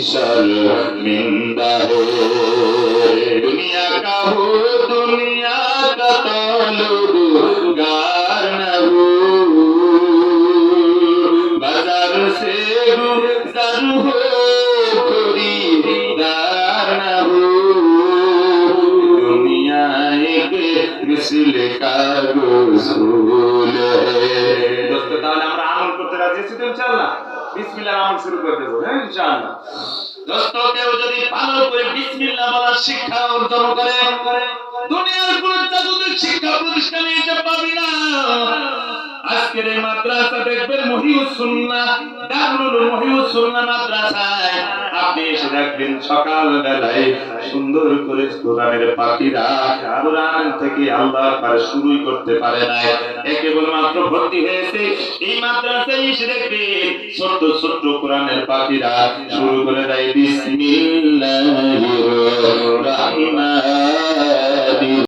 शर्मिंदा है। दुनिया का हो दुनिया का तलबगार न हो, बाजार से गुजर हो खरीदार न हो। दुनिया एक मिसल का रसूल है। दोस्तों তাহলে আমরা আমল করতে রাজি আছি তো ইনশাআল্লাহ? বিসমিল্লাহ আমল শুরু করে দেব, হ্যাঁ ইনশাআল্লাহ। দোস্ত কেউ যদি ভালো করে বিসমিল্লাহ বলার শিক্ষা অর্জন করে, দুনিয়ার কোন জাদুদের শিক্ষা প্রতিষ্ঠানে এটা পাবি না। আজকের এই মাদ্রাসা দেখবেন মহিউস সুন্নাহ, দারুল মহিউস সুন্নাহ মাদ্রাসায় আপনি এসে দেখবেন সকাল বেলায় সুন্দর করে কোরআনের পাখিরা কোরআন থেকে আল্লাহর পারে শুরুই করতে পারে না। কেবলমাত্র ভর্তি হয়েছে এই মাদ্রাসায় এসে দেখবেন ছোট্ট ছোট্ট কোরআনের পাখিরা শুরু করে দেয় বিসমিল্লাহ